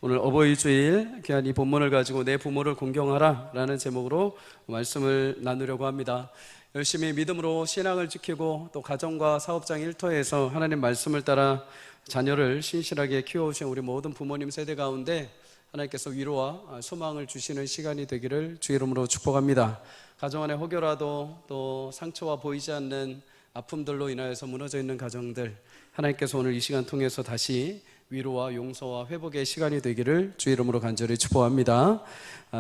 오늘 어버이 주일 귀한 이 본문을 가지고 내 부모를 공경하라 라는 제목으로 말씀을 나누려고 합니다. 열심히 믿음으로 신앙을 지키고 또 가정과 사업장 일터에서 하나님 말씀을 따라 자녀를 신실하게 키워오신 우리 모든 부모님 세대 가운데 하나님께서 위로와 소망을 주시는 시간이 되기를 주 이름으로 축복합니다. 가정 안에 혹여라도 또 상처와 보이지 않는 아픔들로 인하여서 무너져 있는 가정들, 하나님께서 오늘 이 시간 통해서 다시 위로와 용서와 회복의 시간이 되기를 주 이름으로 간절히 축복합니다.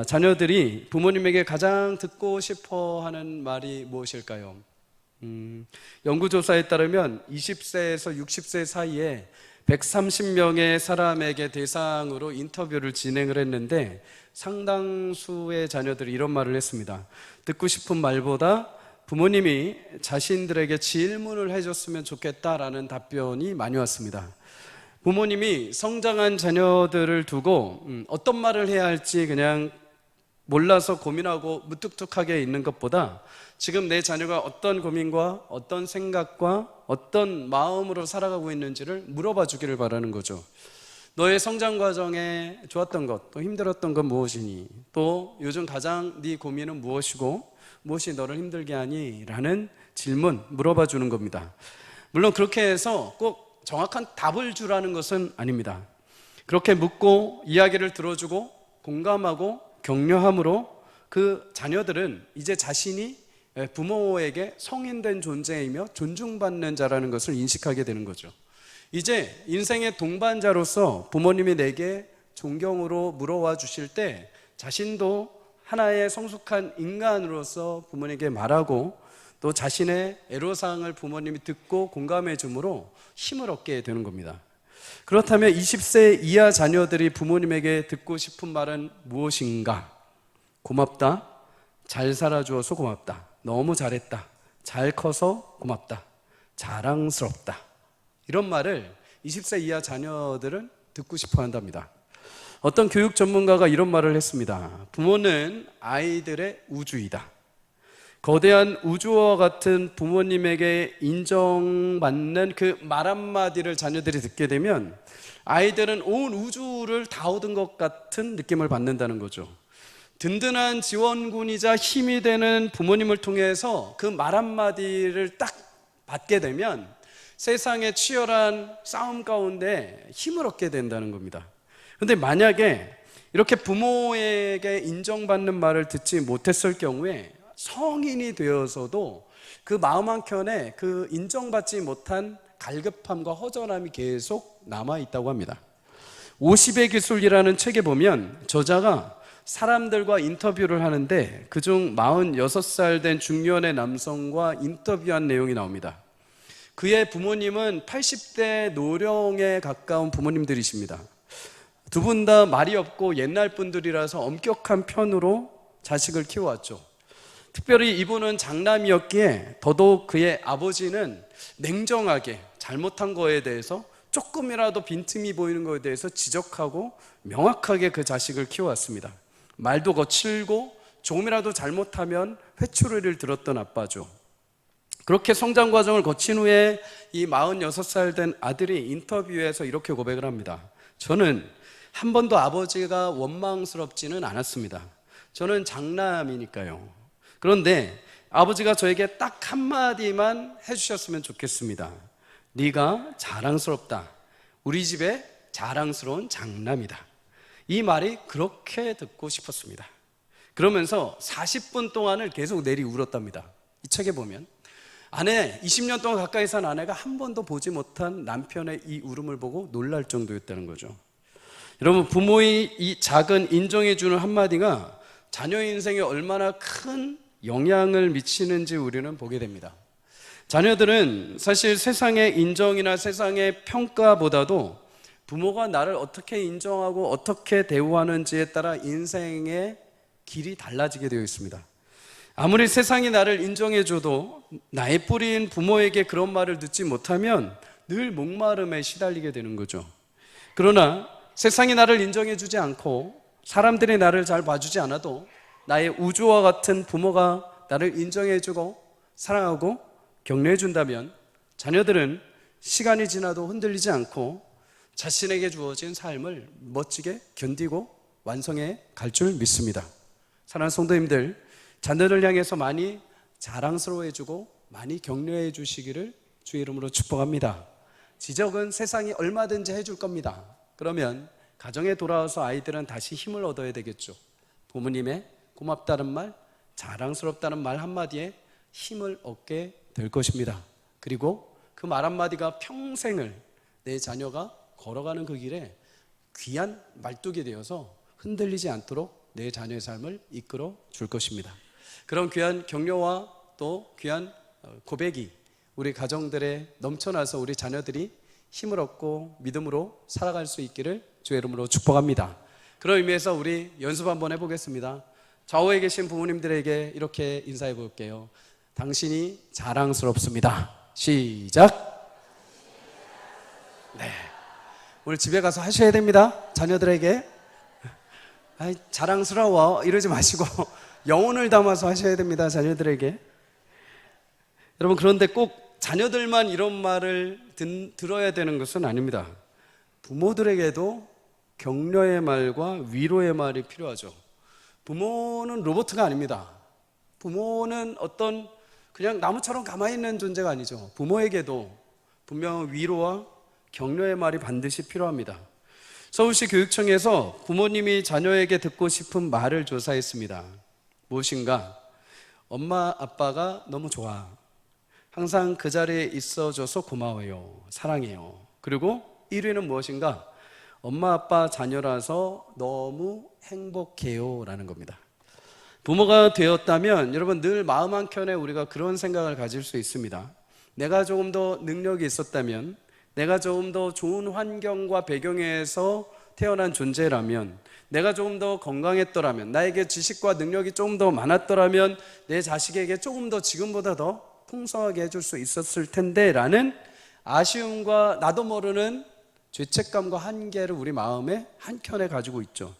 자녀들이 부모님에게 가장 듣고 싶어하는 말이 무엇일까요? 연구조사에 따르면 20세에서 60세 사이에 130명의 사람에게 대상으로 인터뷰를 진행을 했는데 상당수의 자녀들이 이런 말을 했습니다. 듣고 싶은 말보다 부모님이 자신들에게 질문을 해줬으면 좋겠다라는 답변이 많이 왔습니다. 부모님이 성장한 자녀들을 두고 어떤 말을 해야 할지 그냥 몰라서 고민하고 무뚝뚝하게 있는 것보다 지금 내 자녀가 어떤 고민과 어떤 생각과 어떤 마음으로 살아가고 있는지를 물어봐 주기를 바라는 거죠. 너의 성장 과정에 좋았던 것, 또 힘들었던 건 무엇이니? 또 요즘 가장 네 고민은 무엇이고 무엇이 너를 힘들게 하니? 라는 질문 물어봐 주는 겁니다. 물론 그렇게 해서 꼭 정확한 답을 주라는 것은 아닙니다. 그렇게 묻고 이야기를 들어주고 공감하고 격려함으로 그 자녀들은 이제 자신이 부모에게 성인된 존재이며 존중받는 자라는 것을 인식하게 되는 거죠. 이제 인생의 동반자로서 부모님이 내게 존경으로 물어와 주실 때 자신도 하나의 성숙한 인간으로서 부모님에게 말하고 또 자신의 애로사항을 부모님이 듣고 공감해 주므로 힘을 얻게 되는 겁니다. 그렇다면 20세 이하 자녀들이 부모님에게 듣고 싶은 말은 무엇인가? 고맙다, 잘 살아주어서 고맙다, 너무 잘했다, 잘 커서 고맙다, 자랑스럽다, 이런 말을 20세 이하 자녀들은 듣고 싶어 한답니다. 어떤 교육 전문가가 이런 말을 했습니다. 부모는 아이들의 우주이다. 거대한 우주와 같은 부모님에게 인정받는 그 말 한마디를 자녀들이 듣게 되면 아이들은 온 우주를 다 얻은 것 같은 느낌을 받는다는 거죠. 든든한 지원군이자 힘이 되는 부모님을 통해서 그 말 한마디를 딱 받게 되면 세상의 치열한 싸움 가운데 힘을 얻게 된다는 겁니다. 그런데 만약에 이렇게 부모에게 인정받는 말을 듣지 못했을 경우에 성인이 되어서도 그 마음 한켠에 그 인정받지 못한 갈급함과 허전함이 계속 남아있다고 합니다. 50의 기술이라는 책에 보면 저자가 사람들과 인터뷰를 하는데 그중 46살 된 중년의 남성과 인터뷰한 내용이 나옵니다. 그의 부모님은 80대 노령에 가까운 부모님들이십니다. 두 분 다 말이 없고 옛날 분들이라서 엄격한 편으로 자식을 키워왔죠. 특별히 이분은 장남이었기에 더더욱 그의 아버지는 냉정하게 잘못한 거에 대해서 조금이라도 빈틈이 보이는 것에 대해서 지적하고 명확하게 그 자식을 키워왔습니다. 말도 거칠고 조금이라도 잘못하면 회초리를 들었던 아빠죠. 그렇게 성장 과정을 거친 후에 이 46살 된 아들이 인터뷰에서 이렇게 고백을 합니다. 저는 한 번도 아버지가 원망스럽지는 않았습니다. 저는 장남이니까요. 그런데 아버지가 저에게 딱 한마디만 해주셨으면 좋겠습니다. 네가 자랑스럽다. 우리 집의 자랑스러운 장남이다. 이 말이 그렇게 듣고 싶었습니다. 그러면서 40분 동안을 계속 내리 울었답니다. 이 책에 보면 아내, 20년 동안 가까이 산 아내가 한 번도 보지 못한 남편의 이 울음을 보고 놀랄 정도였다는 거죠. 여러분, 부모의 이 작은 인정해 주는 한마디가 자녀 인생에 얼마나 큰 영향을 미치는지 우리는 보게 됩니다. 자녀들은 사실 세상의 인정이나 세상의 평가보다도 부모가 나를 어떻게 인정하고 어떻게 대우하는지에 따라 인생의 길이 달라지게 되어 있습니다. 아무리 세상이 나를 인정해줘도 나의 뿌리인 부모에게 그런 말을 듣지 못하면 늘 목마름에 시달리게 되는 거죠. 그러나 세상이 나를 인정해주지 않고 사람들이 나를 잘 봐주지 않아도 나의 우주와 같은 부모가 나를 인정해주고 사랑하고 격려해준다면 자녀들은 시간이 지나도 흔들리지 않고 자신에게 주어진 삶을 멋지게 견디고 완성해 갈 줄 믿습니다. 사랑하는 성도님들, 자녀를 향해서 많이 자랑스러워해주고 많이 격려해 주시기를 주의 이름으로 축복합니다. 지적은 세상이 얼마든지 해줄 겁니다. 그러면 가정에 돌아와서 아이들은 다시 힘을 얻어야 되겠죠. 부모님의 고맙다는 말, 자랑스럽다는 말 한마디에 힘을 얻게 될 것입니다. 그리고 그 말 한마디가 평생을 내 자녀가 걸어가는 그 길에 귀한 말뚝이 되어서 흔들리지 않도록 내 자녀의 삶을 이끌어 줄 것입니다. 그런 귀한 격려와 또 귀한 고백이 우리 가정들에 넘쳐나서 우리 자녀들이 힘을 얻고 믿음으로 살아갈 수 있기를 주의 이름으로 축복합니다. 그런 의미에서 우리 연습 한번 해보겠습니다. 좌우에 계신 부모님들에게 이렇게 인사해 볼게요. 당신이 자랑스럽습니다. 시작. 네, 오늘 집에 가서 하셔야 됩니다. 자녀들에게 아이, 자랑스러워 이러지 마시고 영혼을 담아서 하셔야 됩니다. 자녀들에게. 여러분, 그런데 꼭 자녀들만 이런 말을 들어야 되는 것은 아닙니다. 부모들에게도 격려의 말과 위로의 말이 필요하죠. 부모는 로봇가 아닙니다. 부모는 어떤 그냥 나무처럼 가만히 있는 존재가 아니죠. 부모에게도 분명 위로와 격려의 말이 반드시 필요합니다. 서울시 교육청에서 부모님이 자녀에게 듣고 싶은 말을 조사했습니다. 무엇인가? 엄마 아빠가 너무 좋아. 항상 그 자리에 있어줘서 고마워요. 사랑해요. 그리고 1위는 무엇인가? 엄마 아빠 자녀라서 너무 행복해요 라는 겁니다. 부모가 되었다면 여러분 늘 마음 한켠에 우리가 그런 생각을 가질 수 있습니다. 내가 조금 더 능력이 있었다면, 내가 조금 더 좋은 환경과 배경에서 태어난 존재라면, 내가 조금 더 건강했더라면, 나에게 지식과 능력이 조금 더 많았더라면 내 자식에게 조금 더 지금보다 더 풍성하게 해줄 수 있었을 텐데 라는 아쉬움과 나도 모르는 죄책감과 한계를 우리 마음에 한켠에 가지고 있죠.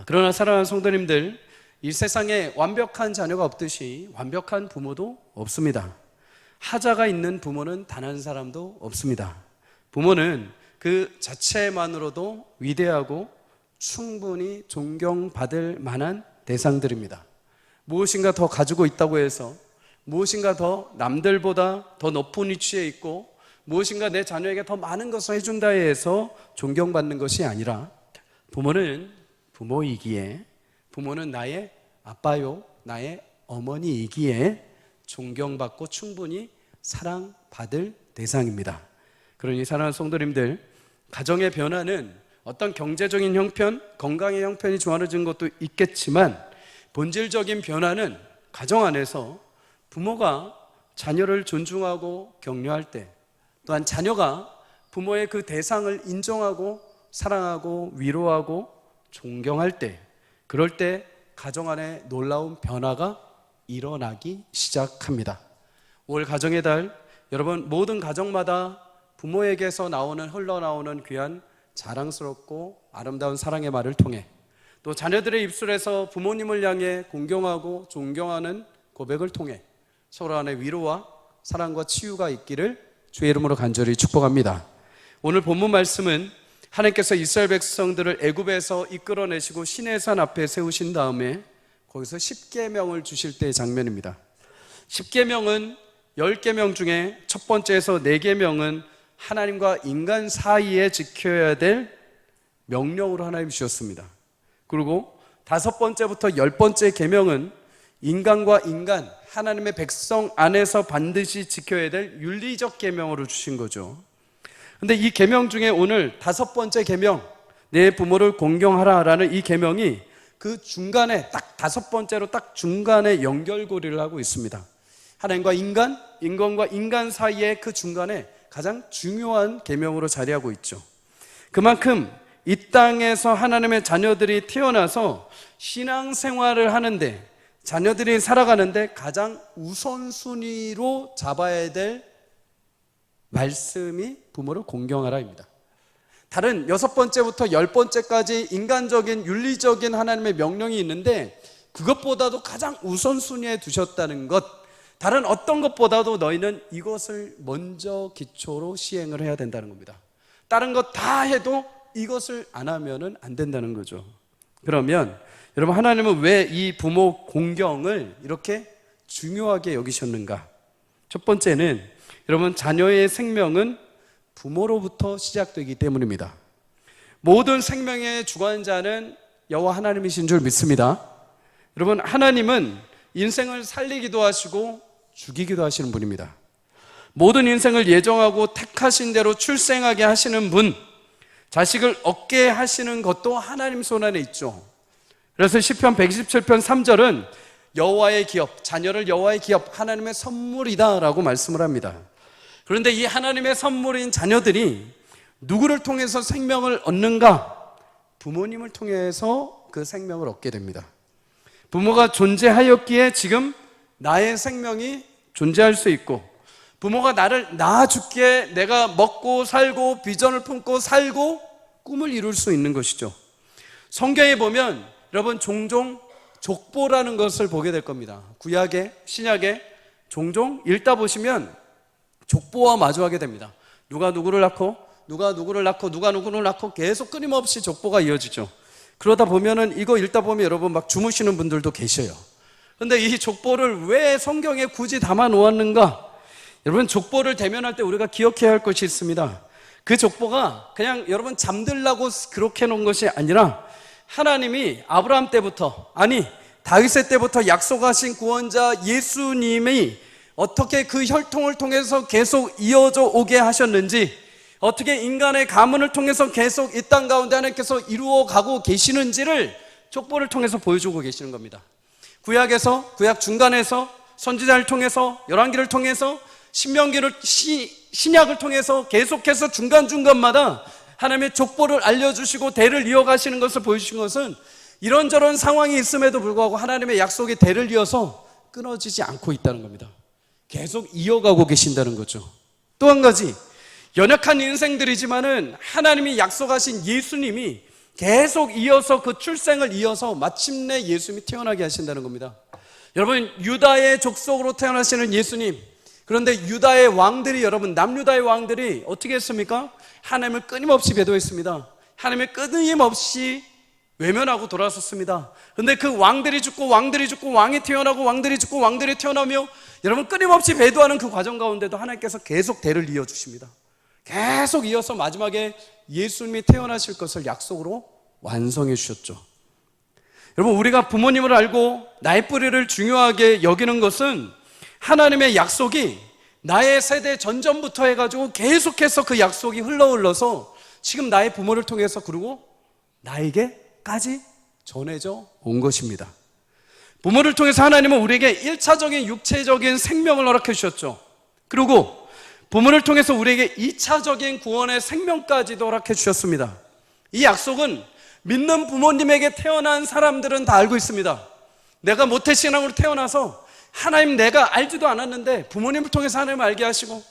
그러나 사랑하는 성도님들, 이 세상에 완벽한 자녀가 없듯이 완벽한 부모도 없습니다. 하자가 있는 부모는 단 한 사람도 없습니다. 부모는 그 자체만으로도 위대하고 충분히 존경받을 만한 대상들입니다. 무엇인가 더 가지고 있다고 해서, 무엇인가 더 남들보다 더 높은 위치에 있고, 무엇인가 내 자녀에게 더 많은 것을 해준다 해서 존경받는 것이 아니라, 부모는 부모이기에, 부모는 나의 아빠요, 나의 어머니이기에 존경받고 충분히 사랑받을 대상입니다. 그러니 사랑하는 성도님들, 가정의 변화는 어떤 경제적인 형편, 건강의 형편이 좋아진 것도 있겠지만 본질적인 변화는 가정 안에서 부모가 자녀를 존중하고 격려할 때, 또한 자녀가 부모의 그 대상을 인정하고 사랑하고 위로하고 존경할 때, 그럴 때 가정 안에 놀라운 변화가 일어나기 시작합니다. 올 가정의 달, 여러분 모든 가정마다 부모에게서 흘러나오는 귀한 자랑스럽고 아름다운 사랑의 말을 통해, 또 자녀들의 입술에서 부모님을 향해 공경하고 존경하는 고백을 통해 서로 안에 위로와 사랑과 치유가 있기를 주의 이름으로 간절히 축복합니다. 오늘 본문 말씀은 하나님께서 이스라엘 백성들을 애굽에서 이끌어내시고 시내산 앞에 세우신 다음에 거기서 10계명을 주실 때의 장면입니다. 10계명은 10계명 중에 첫 번째에서 4계명은 하나님과 인간 사이에 지켜야 될 명령으로 하나님 주셨습니다. 그리고 5번째부터 10번째 계명은 인간과 인간, 하나님의 백성 안에서 반드시 지켜야 될 윤리적 계명으로 주신 거죠. 근데 이 계명 중에 오늘 5번째 계명, 내 부모를 공경하라라는 이 계명이 그 중간에 딱 5번째로 딱 중간에 연결고리를 하고 있습니다. 하나님과 인간, 인간과 인간 사이의 그 중간에 가장 중요한 계명으로 자리하고 있죠. 그만큼 이 땅에서 하나님의 자녀들이 태어나서 신앙생활을 하는데, 자녀들이 살아가는데 가장 우선순위로 잡아야 될 말씀이 부모를 공경하라입니다. 다른 6번째부터 10번째까지 인간적인 윤리적인 하나님의 명령이 있는데, 그것보다도 가장 우선순위에 두셨다는 것, 다른 어떤 것보다도 너희는 이것을 먼저 기초로 시행을 해야 된다는 겁니다. 다른 것 다 해도 이것을 안 하면은 안 된다는 거죠. 그러면 여러분, 하나님은 왜 이 부모 공경을 이렇게 중요하게 여기셨는가? 첫 번째는 여러분, 자녀의 생명은 부모로부터 시작되기 때문입니다. 모든 생명의 주관자는 여호와 하나님이신 줄 믿습니다. 여러분, 하나님은 인생을 살리기도 하시고 죽이기도 하시는 분입니다. 모든 인생을 예정하고 택하신 대로 출생하게 하시는 분, 자식을 얻게 하시는 것도 하나님 손 안에 있죠. 그래서 시편 127편 3절은 여호와의 기업, 자녀를 여호와의 기업, 하나님의 선물이다 라고 말씀을 합니다. 그런데 이 하나님의 선물인 자녀들이 누구를 통해서 생명을 얻는가? 부모님을 통해서 그 생명을 얻게 됩니다. 부모가 존재하였기에 지금 나의 생명이 존재할 수 있고, 부모가 나를 낳아줬기에 내가 먹고 살고 비전을 품고 살고 꿈을 이룰 수 있는 것이죠. 성경에 보면 여러분, 종종 족보라는 것을 보게 될 겁니다. 구약에, 신약에 종종 읽다 보시면 족보와 마주하게 됩니다. 누가 누구를 낳고 누가 누구를 낳고 누가 누구를 낳고 계속 끊임없이 족보가 이어지죠. 그러다 보면은 이거 읽다 보면 여러분 막 주무시는 분들도 계셔요. 그런데 이 족보를 왜 성경에 굳이 담아 놓았는가? 여러분, 족보를 대면할 때 우리가 기억해야 할 것이 있습니다. 그 족보가 그냥 여러분 잠들라고 그렇게 놓은 것이 아니라 하나님이 아브라함 때부터, 아니 다윗의 때부터 약속하신 구원자 예수님이 어떻게 그 혈통을 통해서 계속 이어져 오게 하셨는지, 어떻게 인간의 가문을 통해서 계속 이 땅 가운데 하나님께서 이루어 가고 계시는지를 족보를 통해서 보여주고 계시는 겁니다. 구약에서, 구약 중간에서 선지자를 통해서, 열왕기를 통해서, 신명기를, 신약을 통해서 계속해서 중간중간마다 하나님의 족보를 알려주시고 대를 이어가시는 것을 보여주신 것은 이런저런 상황이 있음에도 불구하고 하나님의 약속이 대를 이어서 끊어지지 않고 있다는 겁니다. 계속 이어가고 계신다는 거죠. 또 한 가지, 연약한 인생들이지만은 하나님이 약속하신 예수님이 계속 이어서 그 출생을 이어서 마침내 예수님이 태어나게 하신다는 겁니다. 여러분, 유다의 족속으로 태어나시는 예수님, 그런데 유다의 왕들이, 여러분 남유다의 왕들이 어떻게 했습니까? 하나님을 끊임없이 배도했습니다. 하나님을 끊임없이 외면하고 돌아섰습니다. 그런데 그 왕들이 죽고 왕들이 죽고 왕이 태어나고 왕들이 죽고 왕들이 태어나며 여러분 끊임없이 배도하는 그 과정 가운데도 하나님께서 계속 대를 이어주십니다. 계속 이어서 마지막에 예수님이 태어나실 것을 약속으로 완성해 주셨죠. 여러분, 우리가 부모님을 알고 나의 뿌리를 중요하게 여기는 것은 하나님의 약속이 나의 세대 전전부터 해가지고 계속해서 그 약속이 흘러서 지금 나의 부모를 통해서 그리고 나에게까지 전해져 온 것입니다. 부모를 통해서 하나님은 우리에게 1차적인 육체적인 생명을 허락해 주셨죠. 그리고 부모를 통해서 우리에게 2차적인 구원의 생명까지도 허락해 주셨습니다. 이 약속은 믿는 부모님에게 태어난 사람들은 다 알고 있습니다. 내가 모태신앙으로 태어나서 하나님 내가 알지도 않았는데 부모님을 통해서 하나님을 알게 하시고,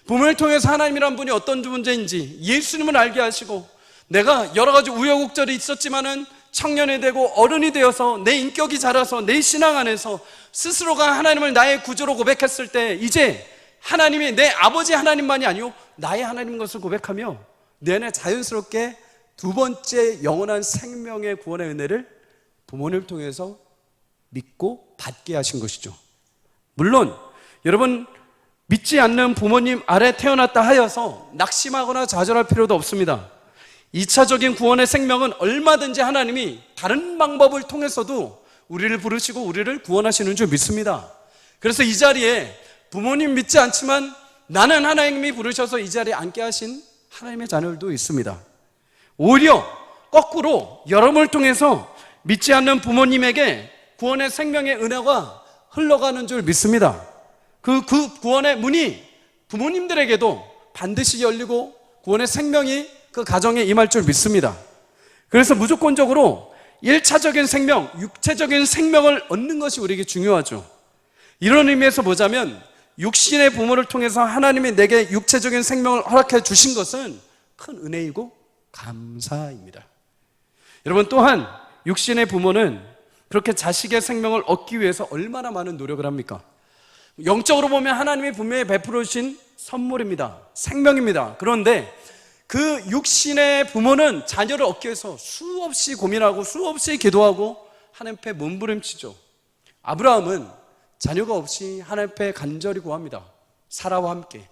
부모를 통해서 하나님이란 분이 어떤 존재인지 예수님을 알게 하시고, 내가 여러 가지 우여곡절이 있었지만은 청년이 되고 어른이 되어서 내 인격이 자라서 내 신앙 안에서 스스로가 하나님을 나의 구주로 고백했을 때 이제 하나님이 내 아버지 하나님만이 아니요 나의 하나님인 것을 고백하며 내 안에 자연스럽게 두 번째 영원한 생명의 구원의 은혜를 부모님을 통해서 믿고 받게 하신 것이죠. 물론 여러분, 믿지 않는 부모님 아래 태어났다 하여서 낙심하거나 좌절할 필요도 없습니다. 2차적인 구원의 생명은 얼마든지 하나님이 다른 방법을 통해서도 우리를 부르시고 우리를 구원하시는 줄 믿습니다. 그래서 이 자리에 부모님 믿지 않지만 나는 하나님이 부르셔서 이 자리에 앉게 하신 하나님의 자녀들도 있습니다. 오히려 거꾸로 여러분을 통해서 믿지 않는 부모님에게 구원의 생명의 은혜가 흘러가는 줄 믿습니다. 그 구원의 문이 부모님들에게도 반드시 열리고 구원의 생명이 그 가정에 임할 줄 믿습니다. 그래서 무조건적으로 1차적인 생명, 육체적인 생명을 얻는 것이 우리에게 중요하죠. 이런 의미에서 보자면 육신의 부모를 통해서 하나님이 내게 육체적인 생명을 허락해 주신 것은 큰 은혜이고 감사입니다. 여러분, 또한 육신의 부모는 그렇게 자식의 생명을 얻기 위해서 얼마나 많은 노력을 합니까? 영적으로 보면 하나님이 분명히 베풀어 주신 선물입니다. 생명입니다. 그런데 그 육신의 부모는 자녀를 얻기 위해서 수없이 고민하고 수없이 기도하고 하나님 앞에 몸부림치죠. 아브라함은 자녀가 없이 하나님 앞에 간절히 구합니다. 사라와 함께.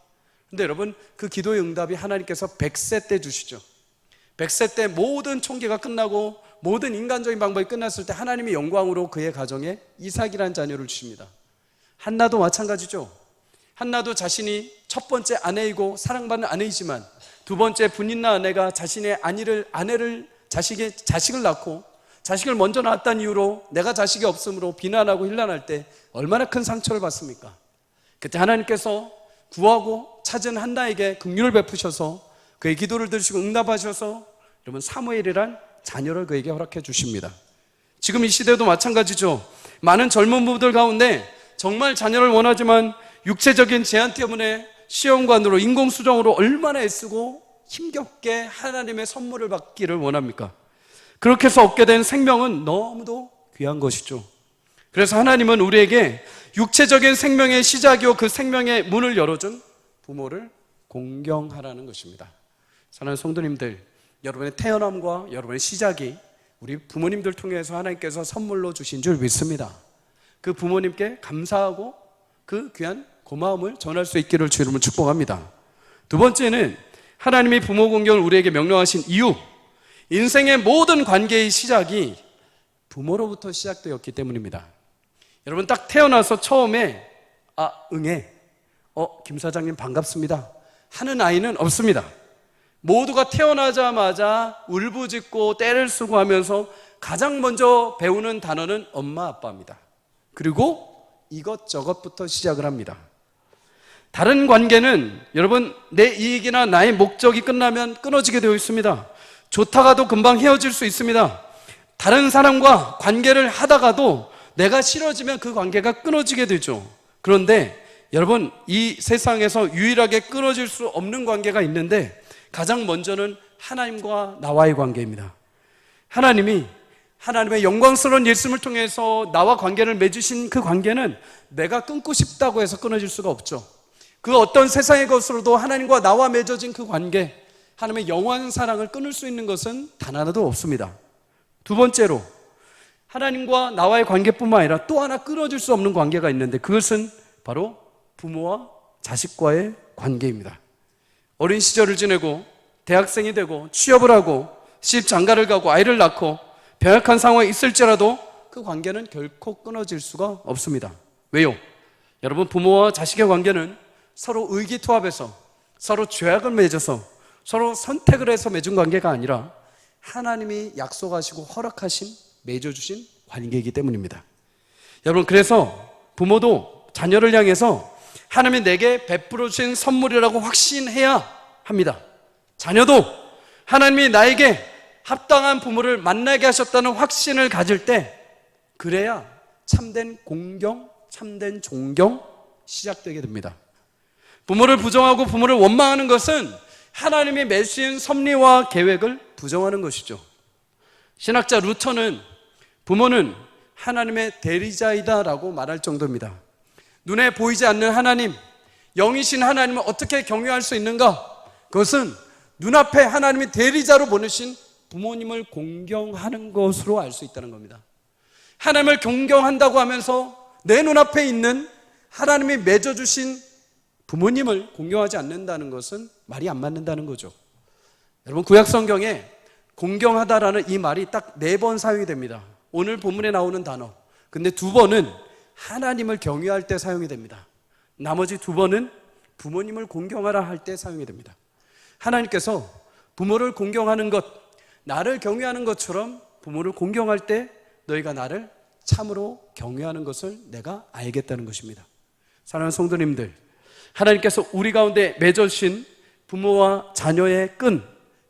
근데 여러분, 그 기도의 응답이 하나님께서 100세 때 주시죠. 100세 때 모든 총기가 끝나고 모든 인간적인 방법이 끝났을 때 하나님의 영광으로 그의 가정에 이삭이라는 자녀를 주십니다. 한나도 마찬가지죠. 한나도 자신이 첫 번째 아내이고 사랑받는 아내이지만 두 번째 분인나 아내가 자신의 자식을 낳고 자식을 먼저 낳았다는 이유로 내가 자식이 없으므로 비난하고 힐난할 때 얼마나 큰 상처를 받습니까? 그때 하나님께서 구하고 찾은 한나에게 긍휼을 베푸셔서 그의 기도를 들으시고 응답하셔서 여러분 사무엘이란 자녀를 그에게 허락해 주십니다. 지금 이 시대도 마찬가지죠. 많은 젊은 부부들 가운데 정말 자녀를 원하지만 육체적인 제한 때문에 시험관으로 인공수정으로 얼마나 애쓰고 힘겹게 하나님의 선물을 받기를 원합니까? 그렇게 해서 얻게 된 생명은 너무도 귀한 것이죠. 그래서 하나님은 우리에게 육체적인 생명의 시작이요 그 생명의 문을 열어준 부모를 공경하라는 것입니다. 사랑하는 성도님들, 여러분의 태어남과 여러분의 시작이 우리 부모님들 통해서 하나님께서 선물로 주신 줄 믿습니다. 그 부모님께 감사하고 그 귀한 고마움을 전할 수 있기를 주 이름으로 축복합니다. 두 번째는 하나님이 부모 공경을 우리에게 명령하신 이유, 인생의 모든 관계의 시작이 부모로부터 시작되었기 때문입니다. 여러분, 딱 태어나서 처음에 응애, 김 사장님 반갑습니다 하는 아이는 없습니다. 모두가 태어나자마자 울부짖고 떼를 쓰고 하면서 가장 먼저 배우는 단어는 엄마 아빠입니다. 그리고 이것저것부터 시작을 합니다. 다른 관계는 여러분 내 이익이나 나의 목적이 끝나면 끊어지게 되어 있습니다. 좋다가도 금방 헤어질 수 있습니다. 다른 사람과 관계를 하다가도 내가 싫어지면 그 관계가 끊어지게 되죠. 그런데 여러분, 이 세상에서 유일하게 끊어질 수 없는 관계가 있는데 가장 먼저는 하나님과 나와의 관계입니다. 하나님의 영광스러운 예수님을 통해서 나와 관계를 맺으신 그 관계는 내가 끊고 싶다고 해서 끊어질 수가 없죠. 그 어떤 세상의 것으로도 하나님과 나와 맺어진 그 관계, 하나님의 영원한 사랑을 끊을 수 있는 것은 단 하나도 없습니다. 두 번째로 하나님과 나와의 관계뿐만 아니라 또 하나 끊어질 수 없는 관계가 있는데 그것은 바로 부모와 자식과의 관계입니다. 어린 시절을 지내고 대학생이 되고 취업을 하고 시집 장가를 가고 아이를 낳고 병약한 상황에 있을지라도 그 관계는 결코 끊어질 수가 없습니다. 왜요? 여러분, 부모와 자식의 관계는 서로 의기투합해서 서로 죄악을 맺어서 서로 선택을 해서 맺은 관계가 아니라 하나님이 약속하시고 허락하신 맺어주신 관계이기 때문입니다. 여러분, 그래서 부모도 자녀를 향해서 하나님이 내게 베풀어 주신 선물이라고 확신해야 합니다. 자녀도 하나님이 나에게 합당한 부모를 만나게 하셨다는 확신을 가질 때 그래야 참된 공경, 참된 존경 시작되게 됩니다. 부모를 부정하고 부모를 원망하는 것은 하나님이 맺으신 섭리와 계획을 부정하는 것이죠. 신학자 루터는 부모는 하나님의 대리자이다라고 말할 정도입니다. 눈에 보이지 않는 하나님, 영이신 하나님을 어떻게 경외할 수 있는가? 그것은 눈앞에 하나님이 대리자로 보내신 부모님을 공경하는 것으로 알 수 있다는 겁니다. 하나님을 존경한다고 하면서 내 눈앞에 있는 하나님이 맺어주신 부모님을 공경하지 않는다는 것은 말이 안 맞는다는 거죠. 여러분, 구약성경에 공경하다라는 이 말이 딱 4번 사용이 됩니다. 오늘 본문에 나오는 단어. 근데 2번은 하나님을 경외할 때 사용이 됩니다. 나머지 2번은 부모님을 공경하라 할 때 사용이 됩니다. 하나님께서 부모를 공경하는 것, 나를 경외하는 것처럼 부모를 공경할 때 너희가 나를 참으로 경외하는 것을 내가 알겠다는 것입니다. 사랑하는 성도님들, 하나님께서 우리 가운데 맺어주신 부모와 자녀의 끈,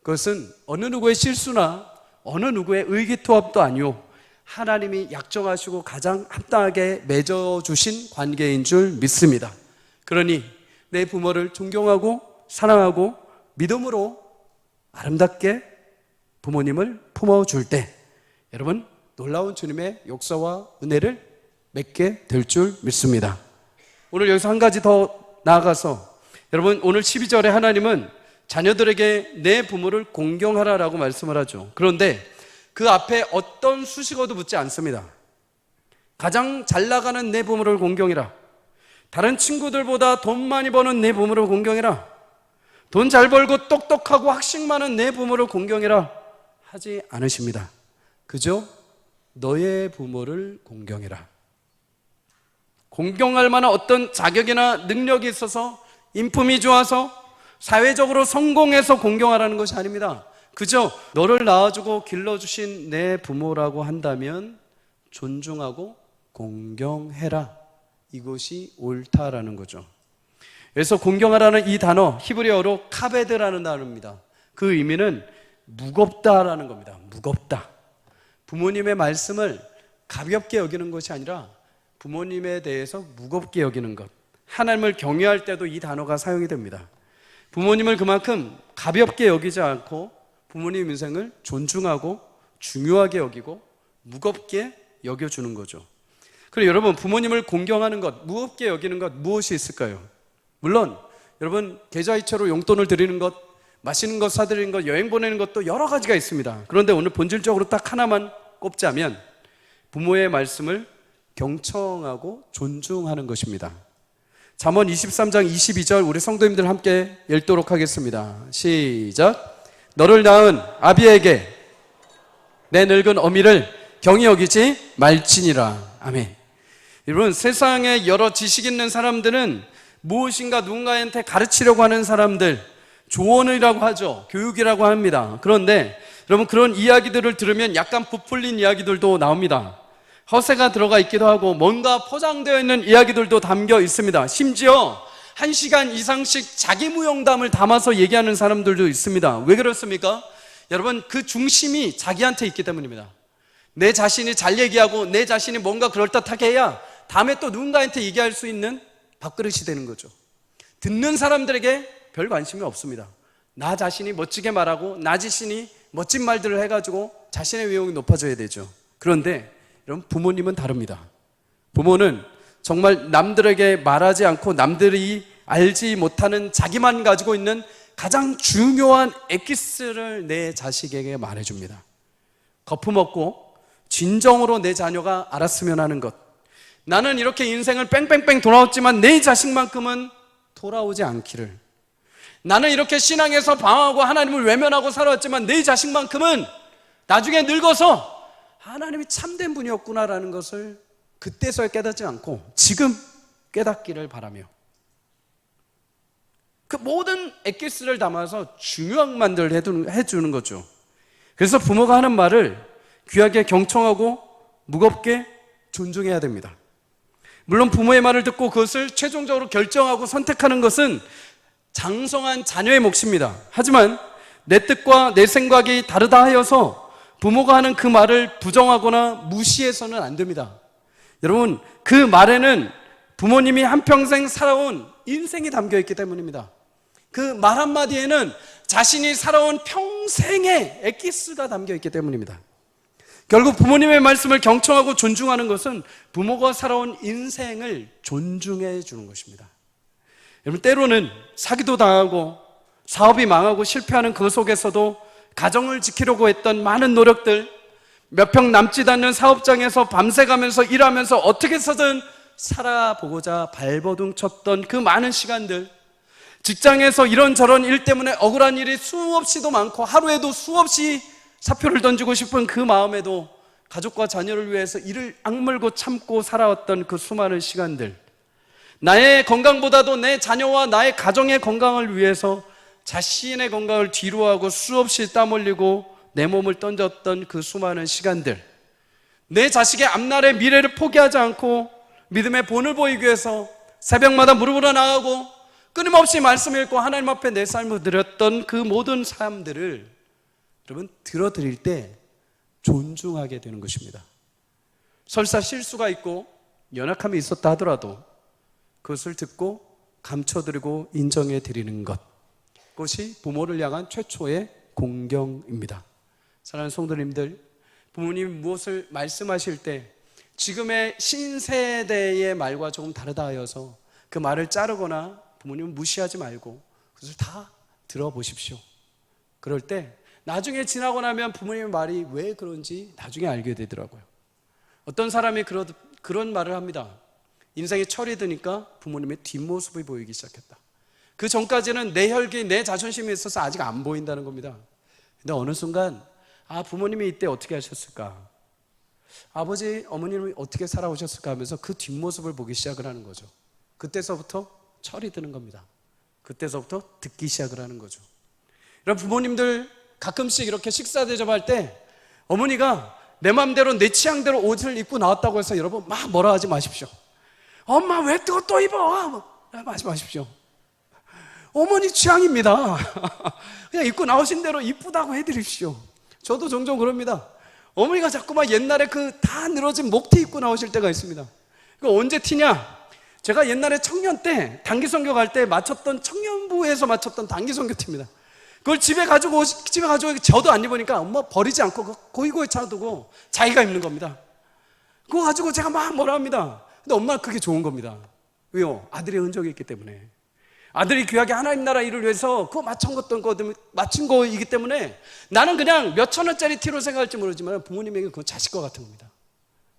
그것은 어느 누구의 실수나 어느 누구의 의기투합도 아니오 하나님이 약정하시고 가장 합당하게 맺어주신 관계인 줄 믿습니다. 그러니 내 부모를 존경하고 사랑하고 믿음으로 아름답게 부모님을 품어줄 때 여러분, 놀라운 주님의 역사와 은혜를 맺게 될 줄 믿습니다. 오늘 여기서 한 가지 더 나아가서 여러분, 오늘 12절에 하나님은 자녀들에게 내 부모를 공경하라라고 말씀을 하죠. 그런데 그 앞에 어떤 수식어도 붙지 않습니다. 가장 잘 나가는 내 부모를 공경해라. 다른 친구들보다 돈 많이 버는 내 부모를 공경해라. 돈 잘 벌고 똑똑하고 학식 많은 내 부모를 공경해라 하지 않으십니다. 그저 너의 부모를 공경해라. 공경할 만한 어떤 자격이나 능력이 있어서 인품이 좋아서 사회적으로 성공해서 공경하라는 것이 아닙니다. 그저 너를 낳아주고 길러주신 내 부모라고 한다면 존중하고 공경해라. 이것이 옳다라는 거죠. 그래서 공경하라는 이 단어, 히브리어로 카베드라는 단어입니다. 그 의미는 무겁다라는 겁니다. 무겁다. 부모님의 말씀을 가볍게 여기는 것이 아니라 부모님에 대해서 무겁게 여기는 것. 하나님을 경외할 때도 이 단어가 사용이 됩니다. 부모님을 그만큼 가볍게 여기지 않고 부모님 인생을 존중하고 중요하게 여기고 무겁게 여겨주는 거죠. 그리고 여러분, 부모님을 공경하는 것, 무겁게 여기는 것 무엇이 있을까요? 물론 여러분, 계좌이체로 용돈을 드리는 것, 맛있는 것 사드리는 것, 여행 보내는 것도 여러 가지가 있습니다. 그런데 오늘 본질적으로 딱 하나만 꼽자면 부모의 말씀을 경청하고 존중하는 것입니다. 잠언 23장 22절 우리 성도님들 함께 읽도록 하겠습니다. 시작. 너를 낳은 아비에게 내 늙은 어미를 경히 여기지 말지니라. 아멘. 여러분, 세상에 여러 지식 있는 사람들은 무엇인가 누군가한테 가르치려고 하는 사람들, 조언이라고 하죠. 교육이라고 합니다. 그런데 여러분, 그런 이야기들을 들으면 약간 부풀린 이야기들도 나옵니다. 허세가 들어가 있기도 하고 뭔가 포장되어 있는 이야기들도 담겨 있습니다. 심지어 1시간 이상씩 자기 무용담을 담아서 얘기하는 사람들도 있습니다. 왜 그렇습니까? 여러분, 그 중심이 자기한테 있기 때문입니다. 내 자신이 잘 얘기하고 내 자신이 뭔가 그럴듯하게 해야 다음에 또 누군가한테 얘기할 수 있는 밥그릇이 되는 거죠. 듣는 사람들에게 별 관심이 없습니다. 나 자신이 멋지게 말하고 나 자신이 멋진 말들을 해가지고 자신의 위용이 높아져야 되죠. 그런데 여러분, 부모님은 다릅니다. 부모는 정말 남들에게 말하지 않고 남들이 알지 못하는 자기만 가지고 있는 가장 중요한 엑기스를 내 자식에게 말해줍니다. 거품없고 진정으로 내 자녀가 알았으면 하는 것. 나는 이렇게 인생을 뺑뺑뺑 돌아왔지만 내 자식만큼은 돌아오지 않기를. 나는 이렇게 신앙에서 방황하고 하나님을 외면하고 살아왔지만 내 자식만큼은 나중에 늙어서 하나님이 참된 분이었구나라는 것을 그때서야 깨닫지 않고 지금 깨닫기를 바라며 그 모든 엑기스를 담아서 중요한 말들을 해주는 거죠. 그래서 부모가 하는 말을 귀하게 경청하고 무겁게 존중해야 됩니다. 물론 부모의 말을 듣고 그것을 최종적으로 결정하고 선택하는 것은 장성한 자녀의 몫입니다. 하지만 내 뜻과 내 생각이 다르다 하여서 부모가 하는 그 말을 부정하거나 무시해서는 안 됩니다. 여러분, 그 말에는 부모님이 한평생 살아온 인생이 담겨 있기 때문입니다. 그 말 한마디에는 자신이 살아온 평생의 엑기스가 담겨 있기 때문입니다. 결국 부모님의 말씀을 경청하고 존중하는 것은 부모가 살아온 인생을 존중해 주는 것입니다. 여러분, 때로는 사기도 당하고 사업이 망하고 실패하는 그 속에서도 가정을 지키려고 했던 많은 노력들, 몇 평 남지 않는 사업장에서 밤새 가면서 일하면서 어떻게 해서든 살아보고자 발버둥 쳤던 그 많은 시간들, 직장에서 이런저런 일 때문에 억울한 일이 수없이도 많고 하루에도 수없이 사표를 던지고 싶은 그 마음에도 가족과 자녀를 위해서 이를 악물고 참고 살아왔던 그 수많은 시간들, 나의 건강보다도 내 자녀와 나의 가정의 건강을 위해서 자신의 건강을 뒤로하고 수없이 땀 흘리고 내 몸을 던졌던 그 수많은 시간들, 내 자식의 앞날의 미래를 포기하지 않고 믿음의 본을 보이기 위해서 새벽마다 무릎으로 나가고 끊임없이 말씀 읽고 하나님 앞에 내 삶을 드렸던 그 모든 삶들을 여러분 들어드릴 때 존중하게 되는 것입니다. 설사 실수가 있고 연약함이 있었다 하더라도 그것을 듣고 감춰드리고 인정해 드리는 것, 그것이 부모를 향한 최초의 공경입니다. 사랑하는 성도님들, 부모님이 무엇을 말씀하실 때 지금의 신세대의 말과 조금 다르다 하여서 그 말을 자르거나 부모님은 무시하지 말고 그것을 다 들어보십시오. 그럴 때 나중에 지나고 나면 부모님의 말이 왜 그런지 나중에 알게 되더라고요. 어떤 사람이 그런 말을 합니다. 인생에 철이 드니까 부모님의 뒷모습이 보이기 시작했다. 그 전까지는 내 혈기, 내 자존심이 있어서 아직 안 보인다는 겁니다. 근데 어느 순간 부모님이 이때 어떻게 하셨을까? 아버지, 어머님이 어떻게 살아오셨을까 하면서 그 뒷모습을 보기 시작을 하는 거죠. 그때서부터 철이 드는 겁니다. 그때서부터 듣기 시작을 하는 거죠. 여러분, 부모님들 가끔씩 이렇게 식사 대접할 때 어머니가 내 맘대로 내 취향대로 옷을 입고 나왔다고 해서 여러분 막 뭐라 하지 마십시오. 엄마 왜 또 입어? 하지 마십시오. 어머니 취향입니다. 그냥 입고 나오신 대로 이쁘다고 해드립시오. 저도 종종 그럽니다. 어머니가 자꾸만 옛날에 그 다 늘어진 목티 입고 나오실 때가 있습니다. 그거 언제 티냐? 제가 옛날에 청년 때 단기 선교 갈 때 맞췄던 청년부에서 맞췄던 단기 선교티입니다. 그걸 집에 가지고 저도 안 입으니까 엄마 버리지 않고 고이고이 차두고 자기가 입는 겁니다. 그거 가지고 제가 막 뭐라 합니다. 근데 엄마는 그게 좋은 겁니다. 왜요? 아들의 흔적이 있기 때문에. 아들이 귀하게 하나님 나라 일을 위해서 그거 맞춘 거이기 때문에 나는 그냥 몇 천 원짜리 티로 생각할지 모르지만 부모님에게 그건 자식과 같은 겁니다.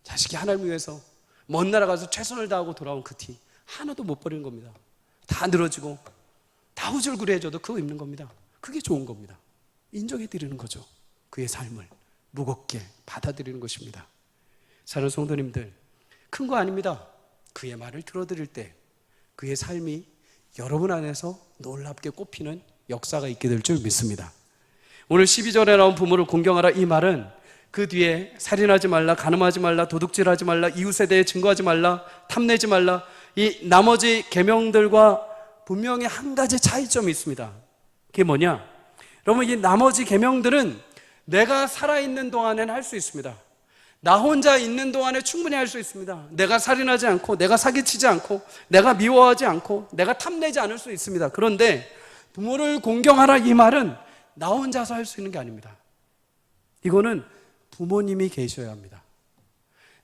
자식이 하나님을 위해서 먼 나라 가서 최선을 다하고 돌아온 그 티 하나도 못 버리는 겁니다. 다 늘어지고 다 후줄그레해져도 그거 입는 겁니다. 그게 좋은 겁니다. 인정해 드리는 거죠. 그의 삶을 무겁게 받아들이는 것입니다. 사랑하는 성도님들, 큰 거 아닙니다. 그의 말을 들어드릴 때 그의 삶이 여러분 안에서 놀랍게 꼽히는 역사가 있게 될 줄 믿습니다. 오늘 12절에 나온 부모를 공경하라, 이 말은 그 뒤에 살인하지 말라, 간음하지 말라, 도둑질하지 말라, 이웃에 대해 증거하지 말라, 탐내지 말라, 이 나머지 계명들과 분명히 한 가지 차이점이 있습니다. 그게 뭐냐? 여러분, 이 나머지 계명들은 내가 살아있는 동안에는 할 수 있습니다. 나 혼자 있는 동안에 충분히 할 수 있습니다. 내가 살인하지 않고, 내가 사기치지 않고, 내가 미워하지 않고, 내가 탐내지 않을 수 있습니다. 그런데 부모를 공경하라, 이 말은 나 혼자서 할 수 있는 게 아닙니다. 이거는 부모님이 계셔야 합니다.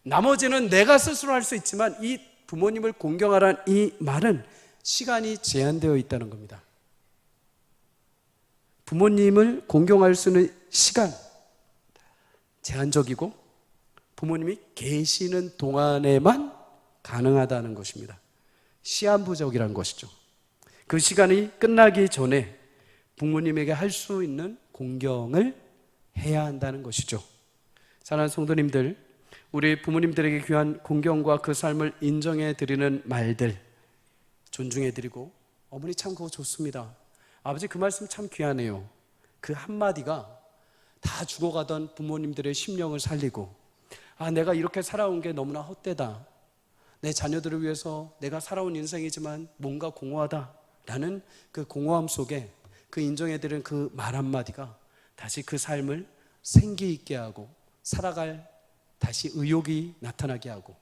나머지는 내가 스스로 할 수 있지만 이 부모님을 공경하라는 이 말은 시간이 제한되어 있다는 겁니다. 부모님을 공경할 수 있는 시간 제한적이고 부모님이 계시는 동안에만 가능하다는 것입니다. 시한부적이라는 것이죠. 그 시간이 끝나기 전에 부모님에게 할 수 있는 공경을 해야 한다는 것이죠. 사랑하는 성도님들, 우리 부모님들에게 귀한 공경과 그 삶을 인정해 드리는 말들 존중해 드리고, 어머니 참 그거 좋습니다, 아버지 그 말씀 참 귀하네요, 그 한마디가 다 죽어가던 부모님들의 심령을 살리고, 내가 이렇게 살아온 게 너무나 헛되다, 내 자녀들을 위해서 내가 살아온 인생이지만 뭔가 공허하다 라는 그 공허함 속에 그 인정해드리는 그 말 한마디가 다시 그 삶을 생기 있게 하고 살아갈 다시 의욕이 나타나게 하고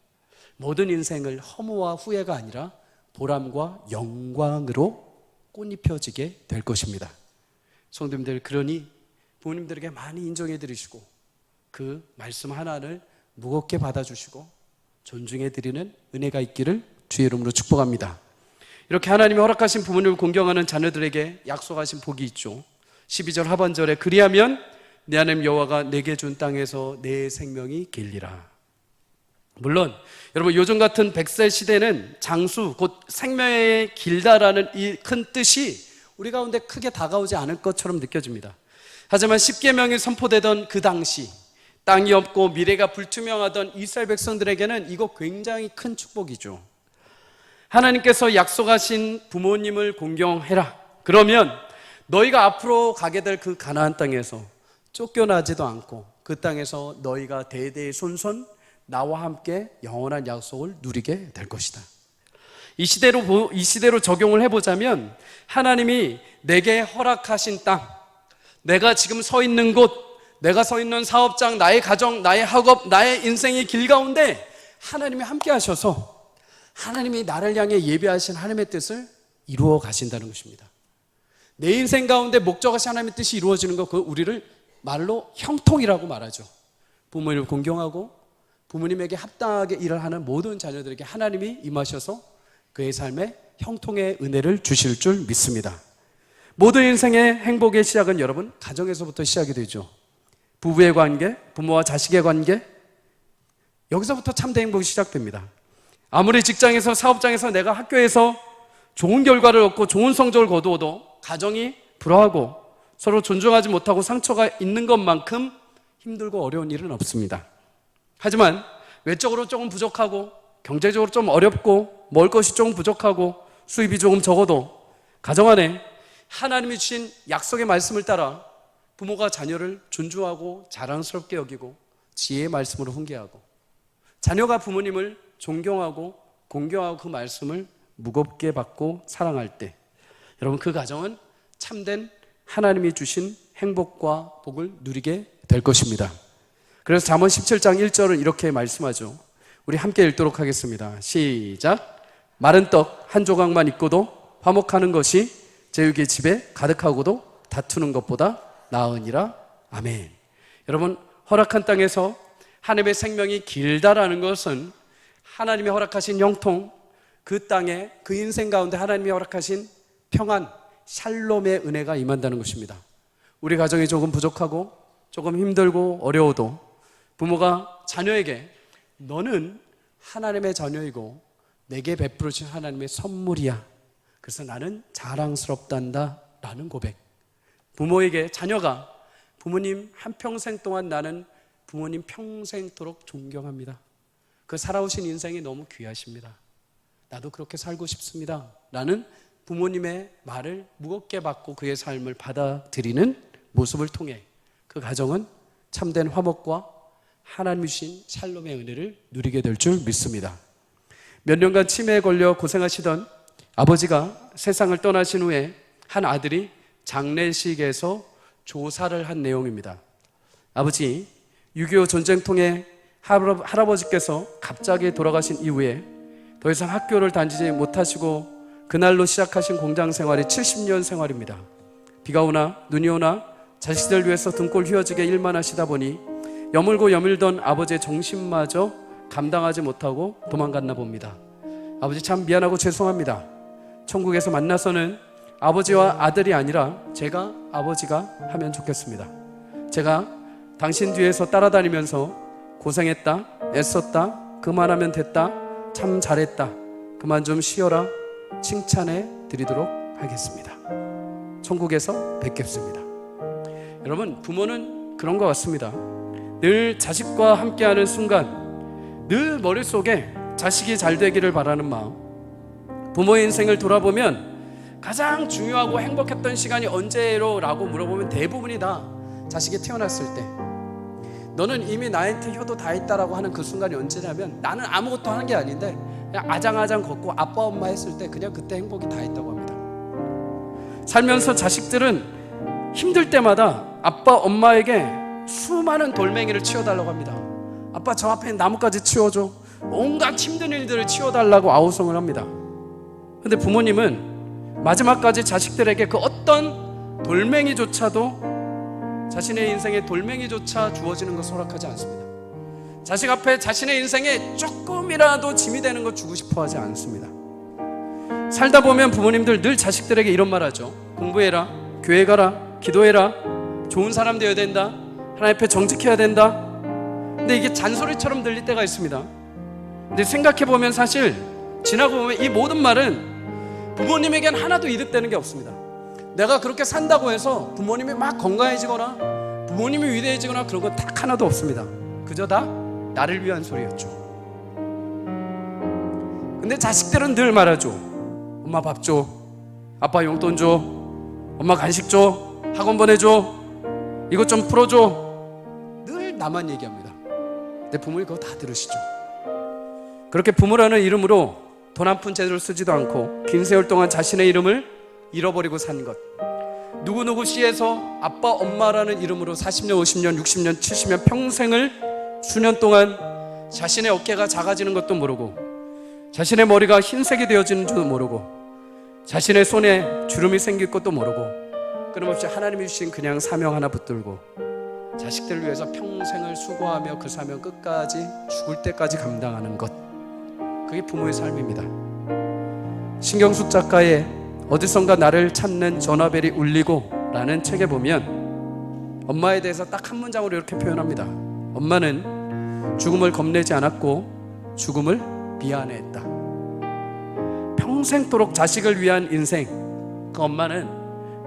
모든 인생을 허무와 후회가 아니라 보람과 영광으로 꽃입혀지게 될 것입니다. 성도님들, 그러니 부모님들에게 많이 인정해 드리시고 그 말씀 하나를 무겁게 받아주시고 존중해 드리는 은혜가 있기를 주의 이름으로 축복합니다. 이렇게 하나님이 허락하신 부모님을 공경하는 자녀들에게 약속하신 복이 있죠. 12절 하반절에 그리하면 내 하나님 여호와가 내게 준 땅에서 내 생명이 길리라. 물론 여러분, 요즘 같은 100세 시대는 장수 곧 생명의 길다라는 이 큰 뜻이 우리 가운데 크게 다가오지 않을 것처럼 느껴집니다. 하지만 십계명이 선포되던 그 당시 땅이 없고 미래가 불투명하던 이스라엘 백성들에게는 이거 굉장히 큰 축복이죠. 하나님께서 약속하신 부모님을 공경해라, 그러면 너희가 앞으로 가게 될 그 가나안 땅에서 쫓겨나지도 않고 그 땅에서 너희가 대대의 손손 나와 함께 영원한 약속을 누리게 될 것이다. 이 시대로 적용을 해보자면 하나님이 내게 허락하신 땅, 내가 지금 서 있는 곳, 내가 서 있는 사업장, 나의 가정, 나의 학업, 나의 인생의 길 가운데 하나님이 함께 하셔서 하나님이 나를 향해 예비하신 하나님의 뜻을 이루어 가신다는 것입니다. 내 인생 가운데 목적하신 하나님의 뜻이 이루어지는 것, 그 우리를 말로 형통이라고 말하죠. 부모님을 공경하고 부모님에게 합당하게 일을 하는 모든 자녀들에게 하나님이 임하셔서 그의 삶에 형통의 은혜를 주실 줄 믿습니다. 모든 인생의 행복의 시작은 여러분 가정에서부터 시작이 되죠. 부부의 관계, 부모와 자식의 관계, 여기서부터 참된 행복이 시작됩니다. 아무리 직장에서, 사업장에서, 내가 학교에서 좋은 결과를 얻고 좋은 성적을 거두어도 가정이 불화하고 서로 존중하지 못하고 상처가 있는 것만큼 힘들고 어려운 일은 없습니다. 하지만 외적으로 조금 부족하고 경제적으로 좀 어렵고 먹을 것이 조금 부족하고 수입이 조금 적어도 가정 안에 하나님이 주신 약속의 말씀을 따라 부모가 자녀를 존중하고 자랑스럽게 여기고 지혜의 말씀으로 훈계하고 자녀가 부모님을 존경하고 공경하고 그 말씀을 무겁게 받고 사랑할 때 여러분 그 가정은 참된 하나님이 주신 행복과 복을 누리게 될 것입니다. 그래서 잠언 17장 1절은 이렇게 말씀하죠. 우리 함께 읽도록 하겠습니다. 시작. 마른 떡 한 조각만 있고도 화목하는 것이 제육의 집에 가득하고도 다투는 것보다 나으니라. 아멘. 여러분, 허락한 땅에서 하나님의 생명이 길다라는 것은 하나님이 허락하신 형통, 그 땅에 그 인생 가운데 하나님이 허락하신 평안, 샬롬의 은혜가 임한다는 것입니다. 우리 가정이 조금 부족하고 조금 힘들고 어려워도 부모가 자녀에게 너는 하나님의 자녀이고 내게 베풀어 주신 하나님의 선물이야. 그래서 나는 자랑스럽단다 라는 고백. 부모에게 자녀가 부모님 한평생 동안 나는 부모님 평생토록 존경합니다. 그 살아오신 인생이 너무 귀하십니다. 나도 그렇게 살고 싶습니다 라는 부모님의 말을 무겁게 받고 그의 삶을 받아들이는 모습을 통해 그 가정은 참된 화목과 하나님이 주신 샬롬의 은혜를 누리게 될 줄 믿습니다. 몇 년간 치매에 걸려 고생하시던 아버지가 세상을 떠나신 후에 한 아들이 장례식에서 조사를 한 내용입니다. 아버지, 6.25 전쟁통에 할아버지께서 갑자기 돌아가신 이후에 더 이상 학교를 다니지 못하시고 그날로 시작하신 공장 생활이 70년 생활입니다. 비가 오나 눈이 오나 자식들 위해서 등골 휘어지게 일만 하시다 보니 여물고 여밀던 아버지의 정신마저 감당하지 못하고 도망갔나 봅니다. 아버지 참 미안하고 죄송합니다. 천국에서 만나서는 아버지와 아들이 아니라 제가 아버지가 하면 좋겠습니다. 제가 당신 뒤에서 따라다니면서 고생했다, 애썼다, 그만하면 됐다, 참 잘했다, 그만 좀 쉬어라 칭찬해 드리도록 하겠습니다. 천국에서 뵙겠습니다. 여러분, 부모는 그런 것 같습니다. 늘 자식과 함께하는 순간 늘 머릿속에 자식이 잘 되기를 바라는 마음. 부모의 인생을 돌아보면 가장 중요하고 행복했던 시간이 언제로? 라고 물어보면 대부분이 다 자식이 태어났을 때. 너는 이미 나한테 효도 다 했다라고 하는 그 순간이 언제냐면 나는 아무것도 하는 게 아닌데 그냥 아장아장 걷고 아빠 엄마 했을 때 그냥 그때 행복이 다 했다고 합니다. 살면서 자식들은 힘들 때마다 아빠 엄마에게 수많은 돌멩이를 치워달라고 합니다. 아빠 저 앞에 나뭇가지 치워줘, 온갖 힘든 일들을 치워달라고 아우성을 합니다. 근데 부모님은 마지막까지 자식들에게 그 어떤 돌멩이조차도 자신의 인생에 돌멩이조차 주어지는 것을 허락하지 않습니다. 자식 앞에 자신의 인생에 조금이라도 짐이 되는 것 주고 싶어 하지 않습니다. 살다 보면 부모님들 늘 자식들에게 이런 말 하죠. 공부해라, 교회 가라, 기도해라, 좋은 사람 되어야 된다, 하나님 앞에 정직해야 된다. 근데 이게 잔소리처럼 들릴 때가 있습니다. 근데 생각해보면 사실 지나고 보면 이 모든 말은 부모님에겐 하나도 이득되는 게 없습니다. 내가 그렇게 산다고 해서 부모님이 막 건강해지거나 부모님이 위대해지거나 그런 건 딱 하나도 없습니다. 그저 다 나를 위한 소리였죠. 근데 자식들은 늘 말하죠. 엄마 밥 줘, 아빠 용돈 줘, 엄마 간식 줘, 학원 보내줘, 이것 좀 풀어줘. 늘 나만 얘기합니다. 근데 부모님 그거 다 들으시죠. 그렇게 부모라는 이름으로 돈 한 푼 제대로 쓰지도 않고 긴 세월 동안 자신의 이름을 잃어버리고 산 것. 누구누구 씨에서 아빠 엄마라는 이름으로 40년 50년 60년 70년 평생을 수년 동안 자신의 어깨가 작아지는 것도 모르고 자신의 머리가 흰색이 되어지는 줄도 모르고 자신의 손에 주름이 생길 것도 모르고 끊임없이 하나님이 주신 그냥 사명 하나 붙들고 자식들을 위해서 평생을 수고하며 그 사명 끝까지 죽을 때까지 감당하는 것. 그게 부모의 삶입니다. 신경숙 작가의 어디선가 나를 찾는 전화벨이 울리고 라는 책에 보면 엄마에 대해서 딱 한 문장으로 이렇게 표현합니다. 엄마는 죽음을 겁내지 않았고 죽음을 미안해했다. 평생도록 자식을 위한 인생, 그 엄마는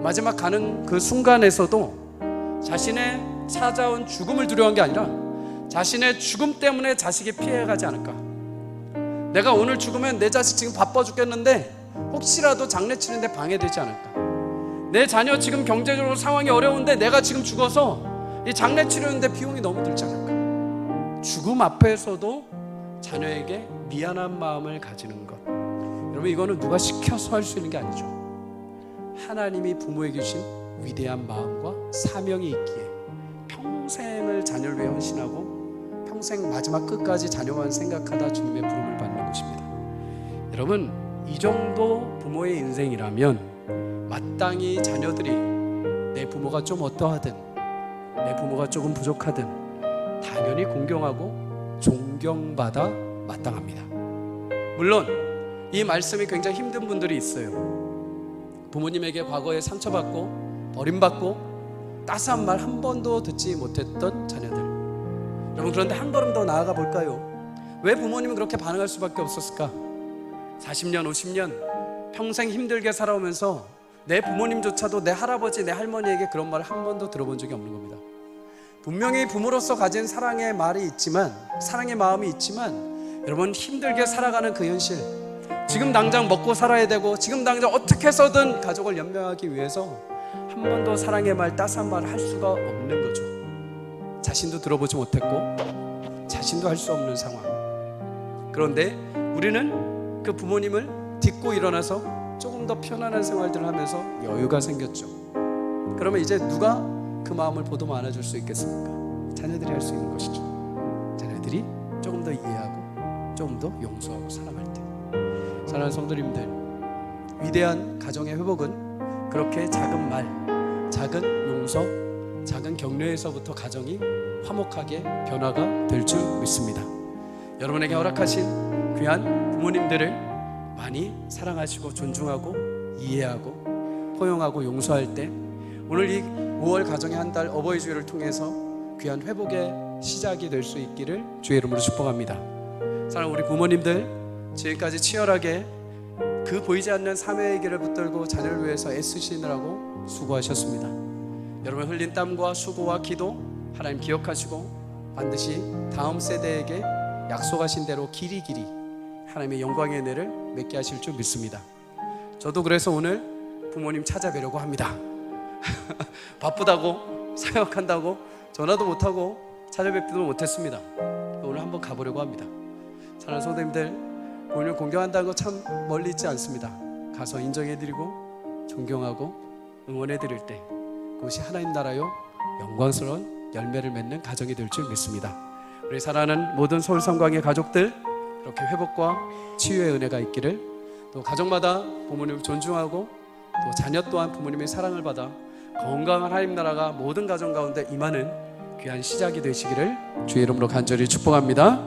마지막 가는 그 순간에서도 자신의 찾아온 죽음을 두려워한 게 아니라 자신의 죽음 때문에 자식이 피해가지 않을까. 내가 오늘 죽으면 내 자식 지금 바빠 죽겠는데 혹시라도 장례 치는데 방해되지 않을까. 내 자녀 지금 경제적으로 상황이 어려운데 내가 지금 죽어서 이 장례 치르는데 비용이 너무 들지 않을까. 죽음 앞에서도 자녀에게 미안한 마음을 가지는 것, 여러분 이거는 누가 시켜서 할 수 있는 게 아니죠. 하나님이 부모에게 주신 위대한 마음과 사명이 있기에 평생을 자녀를 위해 헌신하고 평생 마지막 끝까지 자녀만 생각하다 주님의 부름을 받는 것입니다. 여러분 이 정도 부모의 인생이라면 마땅히 자녀들이 내 부모가 좀 어떠하든 내 부모가 조금 부족하든 당연히 공경하고 존경받아 마땅합니다. 물론 이 말씀이 굉장히 힘든 분들이 있어요. 부모님에게 과거에 상처받고 버림받고 따스한 말 한 번도 듣지 못했던 자녀들. 여러분 그런데 한 걸음 더 나아가 볼까요? 왜 부모님은 그렇게 반응할 수밖에 없었을까? 40년 50년 평생 힘들게 살아오면서 내 부모님조차도 내 할아버지 내 할머니에게 그런 말을 한 번도 들어본 적이 없는 겁니다. 분명히 부모로서 가진 사랑의 말이 있지만, 사랑의 마음이 있지만 여러분 힘들게 살아가는 그 현실, 지금 당장 먹고 살아야 되고 지금 당장 어떻게 해서든 가족을 연명하기 위해서 한 번도 사랑의 말, 따스한 말을 할 수가 없는 거죠. 자신도 들어보지 못했고 자신도 할 수 없는 상황. 그런데 우리는 그 부모님을 딛고 일어나서 조금 더 편안한 생활들을 하면서 여유가 생겼죠. 그러면 이제 누가 그 마음을 보듬어 안아줄 수 있겠습니까? 자녀들이 할 수 있는 것이죠. 자녀들이 조금 더 이해하고 조금 더 용서하고 사랑할 때. 사랑하는 성도님들, 위대한 가정의 회복은 그렇게 작은 말, 작은 용서, 작은 격려에서부터 가정이 화목하게 변화가 될 줄 믿습니다. 여러분에게 허락하신 귀한 부모님들을 많이 사랑하시고 존중하고 이해하고 포용하고 용서할 때 오늘 이 5월 가정의 한 달 어버이 주일을 통해서 귀한 회복의 시작이 될 수 있기를 주의 이름으로 축복합니다. 사랑하는 우리 부모님들, 지금까지 치열하게 그 보이지 않는 사명의 길을 붙들고 자녀를 위해서 애쓰시느라고 수고하셨습니다. 여러분 흘린 땀과 수고와 기도 하나님 기억하시고 반드시 다음 세대에게 약속하신 대로 길이 하나님의 영광의 은혜를 맺게 하실 줄 믿습니다. 저도 그래서 오늘 부모님 찾아뵈려고 합니다. 바쁘다고 사역한다고 전화도 못하고 찾아뵙지도 못했습니다. 오늘 한번 가보려고 합니다. 사랑하는 성도님들, 오늘 공경한다는 거 참 멀리 있지 않습니다. 가서 인정해드리고 존경하고 응원해드릴 때 그것이 하나님 나라요 영광스러운 열매를 맺는 가정이 될 줄 믿습니다. 우리 사랑하는 모든 서울성광의 가족들, 이렇게 회복과 치유의 은혜가 있기를, 또 가정마다 부모님을 존중하고 또 자녀 또한 부모님의 사랑을 받아 건강한 하나님 나라가 모든 가정 가운데 임하는 귀한 시작이 되시기를 주의 이름으로 간절히 축복합니다.